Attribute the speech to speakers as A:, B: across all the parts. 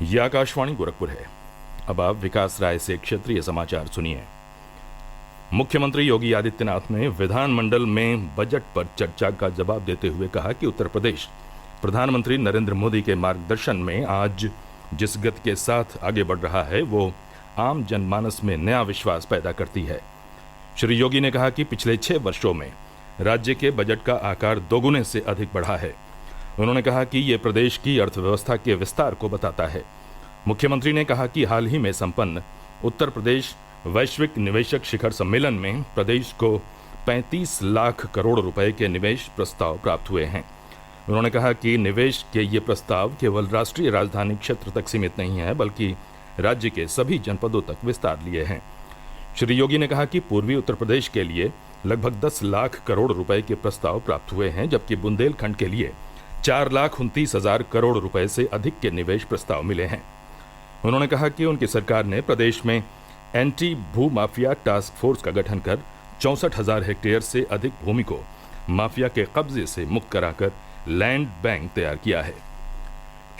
A: ये आकाशवाणी गोरखपुर है। अब आप विकास राय से क्षेत्रीय समाचार सुनिए। मुख्यमंत्री योगी आदित्यनाथ ने विधानमंडल में बजट पर चर्चा का जवाब देते हुए कहा कि उत्तर प्रदेश प्रधानमंत्री नरेंद्र मोदी के मार्गदर्शन में आज जिस गति के साथ आगे बढ़ रहा है वो आम जनमानस में नया विश्वास पैदा करती है। श्री योगी ने कहा कि पिछले 6 वर्षों में राज्य के बजट का आकार दोगुने से अधिक बढ़ा है। उन्होंने कहा कि ये प्रदेश की अर्थव्यवस्था के विस्तार को बताता है। मुख्यमंत्री ने कहा कि हाल ही में संपन्न उत्तर प्रदेश वैश्विक निवेशक शिखर सम्मेलन में प्रदेश को 35 लाख करोड़ रुपए के निवेश प्रस्ताव प्राप्त हुए हैं। उन्होंने कहा कि निवेश के ये प्रस्ताव केवल राष्ट्रीय राजधानी क्षेत्र तक सीमित नहीं है बल्कि राज्य के सभी जनपदों तक विस्तार लिए हैं। श्री योगी ने कहा कि पूर्वी उत्तर प्रदेश के लिए लगभग 10 लाख करोड़ रुपए के प्रस्ताव प्राप्त हुए हैं, जबकि बुंदेलखंड के लिए 4,29,000 करोड़ रुपए से अधिक के निवेश प्रस्ताव मिले हैं। उन्होंने कहा कि उनकी सरकार ने प्रदेश में एंटी भू माफिया टास्क फोर्स का गठन कर 64,000 हेक्टेयर से अधिक भूमि को माफिया के कब्जे से मुक्त कराकर लैंड बैंक तैयार किया है।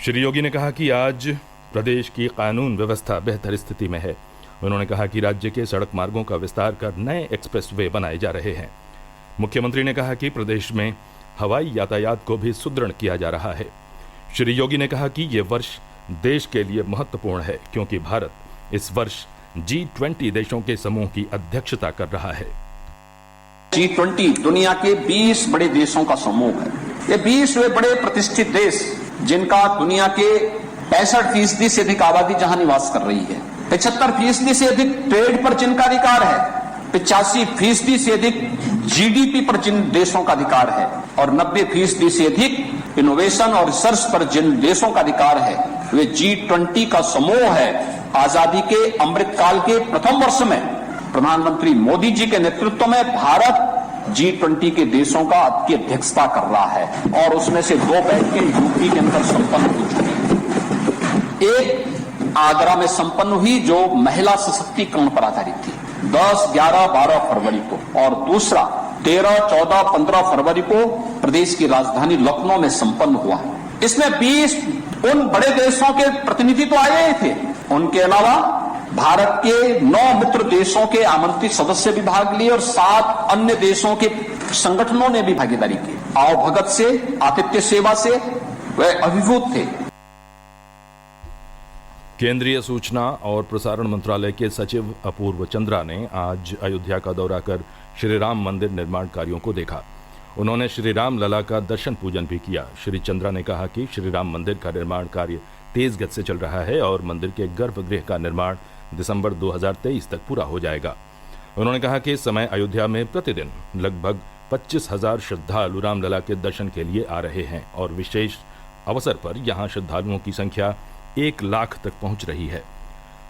A: श्री योगी ने कहा कि आज प्रदेश की कानून व्यवस्था बेहतर स्थिति में है। उन्होंने कहा कि राज्य के सड़क मार्गों का विस्तार कर नए एक्सप्रेसवे बनाए जा रहे हैं। मुख्यमंत्री ने कहा कि प्रदेश में हवाई यातायात को भी सुदृढ़ किया जा रहा है। श्री योगी ने कहा कि ये वर्ष देश के लिए महत्वपूर्ण है क्योंकि भारत इस वर्ष G20 देशों के समूह की अध्यक्षता कर रहा है।
B: G20 दुनिया के 20 बड़े देशों का समूह है। ये 20 वे बड़े प्रतिष्ठित देश जिनका दुनिया के 65% से अधिक आबादी जहां निवास कर रही है, 75% से अधिक ट्रेड पर जिनका अधिकार है, 85% से अधिक GDP पर जिन देशों का अधिकार है और 90% से अधिक इनोवेशन और रिसर्च पर जिन देशों का अधिकार है, वे G20 का समूह है। आजादी के अमृत काल के प्रथम वर्ष में प्रधानमंत्री मोदी जी के नेतृत्व में भारत G20 के देशों का की अध्यक्षता कर रहा है और उसमें से 2 बैठकें यूपी के अंदर संपन्न हो चुकी हैं। एक आगरा में संपन्न हुई जो महिला सशक्तिकरण पर आधारित थी 10, 11, 12 फरवरी को, और दूसरा 13, 14, 15 फरवरी को प्रदेश की राजधानी लखनऊ में संपन्न हुआ। इसमें 20 उन बड़े देशों के प्रतिनिधि तो आए थे, उनके अलावा भारत के 9 मित्र देशों के आमंत्रित सदस्य भी भाग लिए और 7 अन्य देशों के संगठनों ने भी भागीदारी की। आवभगत से, आतिथ्य सेवा से वे अभिभूत थे।
A: केंद्रीय सूचना और प्रसारण मंत्रालय के सचिव अपूर्व चंद्रा ने आज अयोध्या का दौरा कर श्री राम मंदिर निर्माण कार्यों को देखा। उन्होंने श्री राम लला का दर्शन पूजन भी किया। श्री चंद्रा ने कहा कि श्री राम मंदिर का निर्माण कार्य तेज गति से चल रहा है और मंदिर के गर्भगृह का निर्माण दिसंबर 2023 तक पूरा हो जाएगा। उन्होंने कहा कि इस समय अयोध्या में प्रतिदिन लगभग 25,000 श्रद्धालु रामलला के दर्शन के लिए आ रहे हैं और विशेष अवसर पर यहाँ श्रद्धालुओं की संख्या 1 लाख तक पहुंच रही है।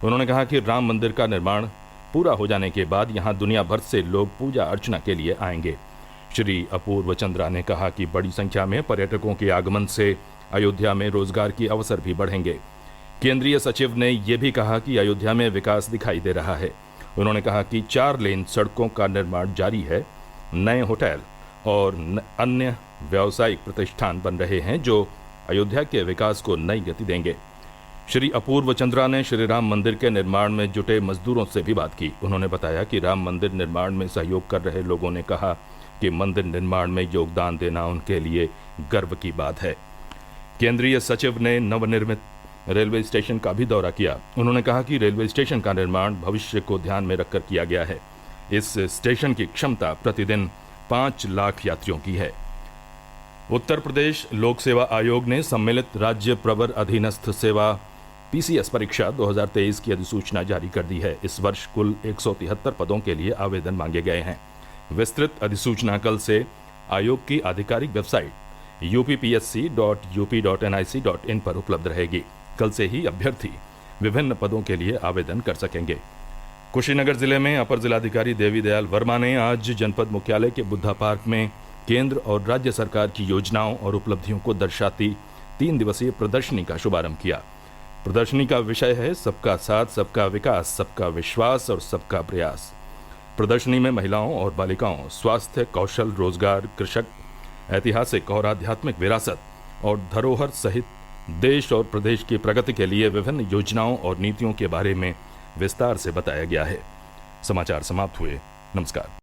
A: उन्होंने कहा कि राम मंदिर का निर्माण पूरा हो जाने के बाद यहाँ दुनिया भर से लोग पूजा अर्चना के लिए आएंगे। श्री अपूर्व चंद्रा ने कहा कि बड़ी संख्या में पर्यटकों के आगमन से अयोध्या में रोजगार के अवसर भी बढ़ेंगे। केंद्रीय सचिव ने यह भी कहा कि अयोध्या में विकास दिखाई दे रहा है। उन्होंने कहा कि 4 लेन सड़कों का निर्माण जारी है, नए होटल और अन्य व्यावसायिक प्रतिष्ठान बन रहे हैं जो अयोध्या के विकास को नई गति देंगे। श्री अपूर्व चंद्रा ने श्री राम मंदिर के निर्माण में जुटे मजदूरों से भी बात की। उन्होंने बताया कि राम मंदिर निर्माण में सहयोग कर रहे लोगों ने कहा कि मंदिर निर्माण में योगदान देना उनके लिए गर्व की बात है। केंद्रीय सचिव ने नवनिर्मित रेलवे स्टेशन का भी दौरा किया। उन्होंने कहा कि रेलवे स्टेशन का निर्माण भविष्य को ध्यान में रखकर किया गया है। इस स्टेशन की क्षमता प्रतिदिन 5 लाख यात्रियों की है। उत्तर प्रदेश लोक सेवा आयोग ने सम्मिलित राज्य प्रवर अधीनस्थ सेवा PCS परीक्षा 2023 की अधिसूचना जारी कर दी है। इस वर्ष कुल 173 पदों के लिए आवेदन मांगे गए हैं। विस्तृत अधिसूचना कल से आयोग की आधिकारिक वेबसाइट uppsc.up.nic.in पर उपलब्ध रहेगी। कल से ही अभ्यर्थी विभिन्न पदों के लिए आवेदन कर सकेंगे। कुशीनगर जिले में अपर जिलाधिकारी देवी दयाल वर्मा ने आज जनपद मुख्यालय के बुद्धा पार्क में केंद्र और राज्य सरकार की योजनाओं और उपलब्धियों को दर्शाती 3 दिवसीय प्रदर्शनी का शुभारंभ किया। प्रदर्शनी का विषय है सबका साथ, सबका विकास, सबका विश्वास और सबका प्रयास। प्रदर्शनी में महिलाओं और बालिकाओं, स्वास्थ्य, कौशल, रोजगार, कृषक, ऐतिहासिक और आध्यात्मिक विरासत और धरोहर सहित देश और प्रदेश की प्रगति के लिए विभिन्न योजनाओं और नीतियों के बारे में विस्तार से बताया गया है। समाचार समाप्त हुए। नमस्कार।